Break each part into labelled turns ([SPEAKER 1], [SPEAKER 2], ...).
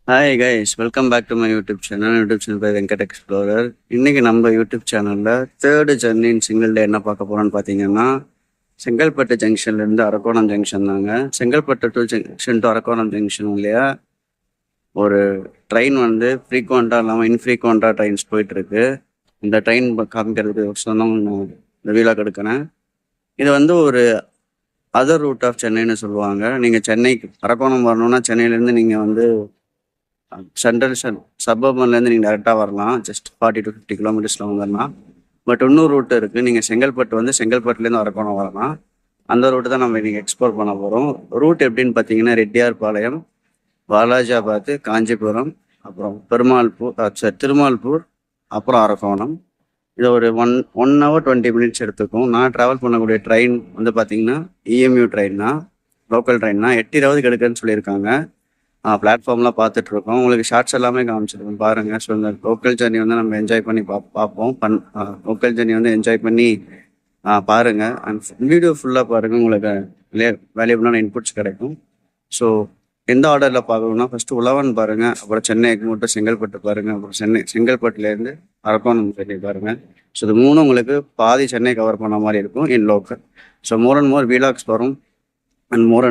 [SPEAKER 1] Hi guys, welcome back to my YouTube channel by Venkat explorer. இன்னைக்கு நம்ம YouTube சேனலில் third journey in single day என்ன பார்க்க போகிறோன்னு பார்த்தீங்கன்னா, செங்கல்பட்டு ஜங்ஷன்லேருந்து அரக்கோணம் ஜங்ஷன் தாங்க. Chengalpattu to junction to Arakkonam junction இல்லையா, ஒரு ட்ரெயின் வந்து ஃப்ரீக்வெண்ட்டாக இல்லாமல் இன்ஃப்ரீக்வெண்ட்டாக ட்ரெயின்ஸ் போயிட்டுருக்கு. இந்த ட்ரெயின் காமிக்கிறதுக்கு சொந்தம் இந்த வீலாக எடுக்கிறேன். இது வந்து ஒரு அதர் ரூட் ஆஃப் சென்னைன்னு சொல்லுவாங்க. நீங்கள் சென்னைக்கு அரக்கோணம் வரணும்னா சென்னையிலேருந்து நீங்கள் வந்து சென்ட்ரல் சப்பர்பன்லேருந்து நீங்கள் டேரெக்டாக வரலாம். ஜஸ்ட் 40 to 50 கிலோமீட்டர்ஸில் வந்துடலாம். பட் இன்னொரு ரூட் இருக்குது. நீங்கள் செங்கல்பட்டு வந்து செங்கல்பட்டுலேருந்து அரக்கோணம் வரலாம். அந்த ரூட்டு தான் நம்ம இன்றைக்கி எக்ஸ்ப்ளோர் பண்ண போகிறோம். ரூட் எப்படின்னு பார்த்தீங்கன்னா, ரெட்டியார்பாளையம், வாலாஜாபாத், காஞ்சிபுரம், அப்புறம் திருமால்பூர், அப்புறம் அரக்கோணம். இது ஒரு ஒன் ஹவர் 20 மினிட்ஸ் எடுத்துக்கும். நான் ட்ராவல் பண்ணக்கூடிய ட்ரெயின் வந்து பார்த்தீங்கன்னா இஎம்யூ ட்ரெயின் தான், லோக்கல் ட்ரெயின் தான். 8:20 எடுக்குன்னு சொல்லியிருக்காங்க. பிளாட்ஃபார்ம்லாம் பார்த்துட்ருக்கோம். உங்களுக்கு ஷார்ட்ஸ் எல்லாமே காமிச்சிருக்கோம் பாருங்கள். ஸோ இந்த லோக்கல் ஜர்னி வந்து நம்ம என்ஜாய் பண்ணி பார்ப்போம். லோக்கல் ஜர்னி வந்து என்ஜாய் பண்ணி பாருங்கள். அண்ட் வீடியோ ஃபுல்லாக பாருங்கள், உங்களுக்கு வேல்யூபிளான இன்புட்ஸ் கிடைக்கும். ஸோ எந்த ஆர்டரில் பார்க்கணும்னா, ஃபஸ்ட்டு உழவன் பாருங்கள், அப்புறம் சென்னை எக்மோட்டர் செங்கல்பட்டு பாருங்கள், அப்புறம் செங்கல்பட்டுலேருந்து அரக்கோணம் சென்னை பாருங்கள். ஸோ இது மூணும் உங்களுக்கு பாதி சென்னை கவர் பண்ண மாதிரி இருக்கும் இன் local. So more and more வீலாக்ஸ் வரும் அண்ட் மோர்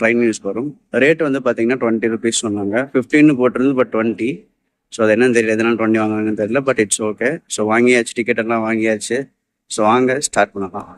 [SPEAKER 1] ட்ரெயின் நியூஸ் வரும். ரேட் வந்து பார்த்தீங்கன்னா 20 ருபீஸ் சொன்னாங்க. 15 போட்டிருந்து, பட் 20. ஸோ அது என்னன்னு தெரியல, எதனால 20 வாங்குவாங்கன்னு தெரியல, பட் இட்ஸ் ஓகே. ஸோ வாங்கியாச்சு, டிக்கெட் எல்லாம் வாங்கியாச்சு. ஸோ வாங்க ஸ்டார்ட் பண்ணலாம்.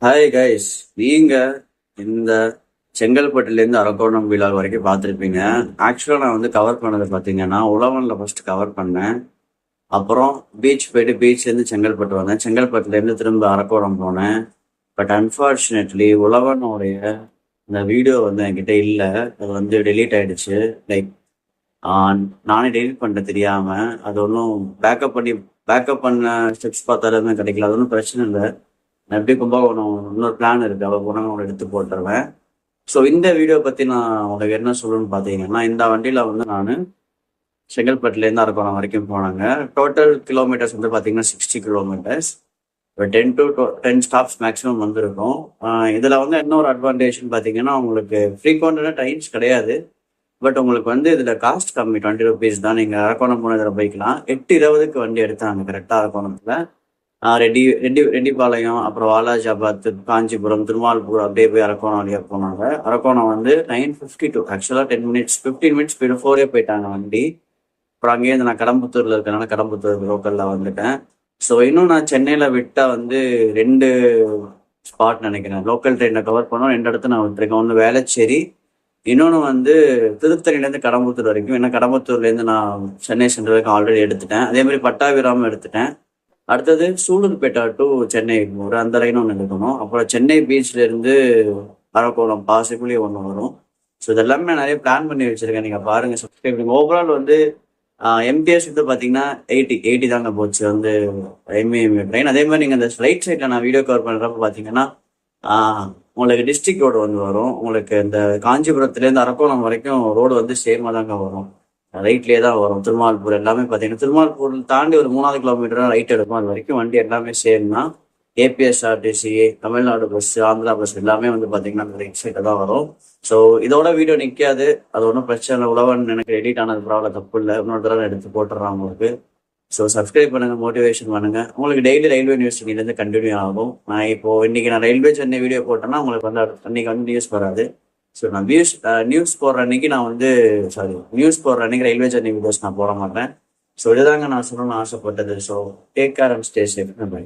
[SPEAKER 1] ஹாய் கைஸ், நீங்க இந்த செங்கல்பட்டுலேருந்து அரக்கோணம் விழா வரைக்கும் பார்த்துருப்பீங்க. ஆக்சுவலாக நான் வந்து கவர் பண்ணது பார்த்தீங்கன்னா உழவனில் ஃபர்ஸ்ட் கவர் பண்ணேன். அப்புறம் பீச் போயிட்டு பீச்லேருந்து செங்கல்பட்டு வந்தேன். செங்கல்பட்டுலேருந்து திரும்ப அரக்கோணம் போனேன். பட் அன்ஃபார்ச்சுனேட்லி உழவனுடைய இந்த வீடியோ வந்து என்கிட்ட இல்லை. அது வந்து டெலீட் ஆயிடுச்சு. லைக் நானே டெலீட் பண்ண தெரியாம அது ஒன்றும் பேக்கப் பண்ண ஸ்டெப்ஸ் பார்த்தாலுமே கிடைக்கல. அது ஒன்றும் பிரச்சனை இல்லை. நான் எப்படி கும்பகோணம் இன்னொரு பிளான் இருக்கு, அவள் போனால் உங்களை எடுத்து போட்டுருவேன். ஸோ இந்த வீடியோ பற்றி நான் உங்களுக்கு என்ன சொல்லணும்னு பார்த்தீங்கன்னா, இந்த வண்டியில் வந்து நான் செங்கல்பட்டுலேருந்து அரக்கோணம் வரைக்கும் போனாங்க. டோட்டல் கிலோமீட்டர்ஸ் வந்து பார்த்தீங்கன்னா 60 கிலோமீட்டர்ஸ். இப்போ 10 ஸ்டாப்ஸ் மேக்ஸிமம் வந்துருக்கும். இதில் வந்து என்ன ஒரு அட்வான்டேஜ்னு பார்த்தீங்கன்னா, உங்களுக்கு ஃப்ரீக்வெண்ட்டான டைம்ஸ் கிடையாது. பட் உங்களுக்கு வந்து இதில் காஸ்ட் கம்மி, 20 ருபீஸ் தான். நீங்கள் அரக்கோணம் போன இதில் போய்க்கலாம். 8:20க்கு வண்டி எடுத்தாங்க கரெக்டாக அரக்கோணத்தில். ரெட்டிப்பாளையம், அப்புறம் வாலாஜாபாத், காஞ்சிபுரம், திருமால்பூர் அப்படியே போய் அரக்கோணம் வழியாக போனாங்க. அரக்கோணம் வந்து 9:52, ஆக்சுவலாக 15 மினிட்ஸ் ஸ்பீடு 4 போயிட்டாங்க வண்டி. அப்புறம் அங்கேயிருந்து நான் கடம்புத்தூரில் இருக்கனால கடம்புத்தூர் லோக்கலில் வந்துட்டேன். ஸோ இன்னும் நான் சென்னையில் விட்டால் வந்து 2 ஸ்பாட் நினைக்கிறேன். லோக்கல் ட்ரெயினில் கவர் பண்ணோம். 2 இடத்த நான் விட்டுருக்கேன். ஒன்று வேளச்சேரி, இன்னொன்று வந்து திருத்தணிலேருந்து கடம்புத்தூர் வரைக்கும். ஏன்னா கடம்புத்தூர்லேருந்து நான் சென்னை சென்ட்ரலுக்கு ஆல்ரெடி எடுத்துட்டேன். அதே மாதிரி பட்டாபிராமம் எடுத்துட்டேன். அடுத்தது சூலூர்பேட்டா டு சென்னை ஒரு அந்த லைன் ஒன்று எடுக்கணும். அப்புறம் சென்னை பீச்ல இருந்து அரக்கோணம் பாசிபிளி ஒன்று வரும். ஸோ இதெல்லாமே நான் நிறைய பிளான் பண்ணி வச்சிருக்கேன். நீங்கள் பாருங்க, சப்ஸ்கிரைப் பண்ணுங்க. ஓவரால் வந்து எம்பிஎஸ் வந்து பார்த்தீங்கன்னா 80 தாங்க போச்சு வந்து எம்ஏஎம்ஏ ட்ரெயின். அதே மாதிரி நீங்கள் அந்த ரைட் சைடில் நான் வீடியோ கவர் பண்ணுறப்ப பார்த்தீங்கன்னா உங்களுக்கு டிஸ்ட்ரிக்ட் ரோடு வந்து வரும். உங்களுக்கு இந்த காஞ்சிபுரத்துலேருந்து அரக்கோணம் வரைக்கும் ரோடு வந்து சேமாக தாங்க வரும். ரைட்லேயே தான் வரும். திருமால்பூர் எல்லாமே பார்த்தீங்கன்னா திருமால்பூர் தாண்டி ஒரு 3 கிலோமீட்டர் ரைட் எடுக்கும். அது வரைக்கும் வண்டி எல்லாமே சேம் தான். APSRTC, Tamil Nadu bus, Andhra bus எல்லாமே வந்து பார்த்தீங்கன்னா அந்த ரைட் சைடில் தான் வரும். ஸோ இதோட வீடியோ நிற்காது, அது ஒன்றும் பிரச்சனை இல்லை. உழவன் எனக்கு எடிட் ஆனது ப்ராப்ளம், தப்பு இல்லை. இன்னொரு தடவை எடுத்து போட்டுடுறான் உங்களுக்கு. ஸோ சப்ஸ்கிரைப் பண்ணுங்க, மோட்டிவேஷன் பண்ணுங்க. உங்களுக்கு டெய்லி ரயில்வே நியூஸ் இன்னிலேருந்து கண்டினியூ ஆகும். நான் இன்னைக்கு நான் ரயில்வே சென்னை வீடியோ போட்டேன்னா உங்களுக்கு வந்து அன்னைக்கு வந்து நியூஸ் வராது. ஸோ நான் நியூஸ் போடுற அன்னைக்கு நியூஸ் போடுற அன்னைக்கு ரயில்வே ஜர்னி வீடியோஸ் நான் போட மாட்டேன். ஸோ இதுதாங்க நான் சொல்லணும்னு ஆசைப்பட்டது. So take care and stay safe. By.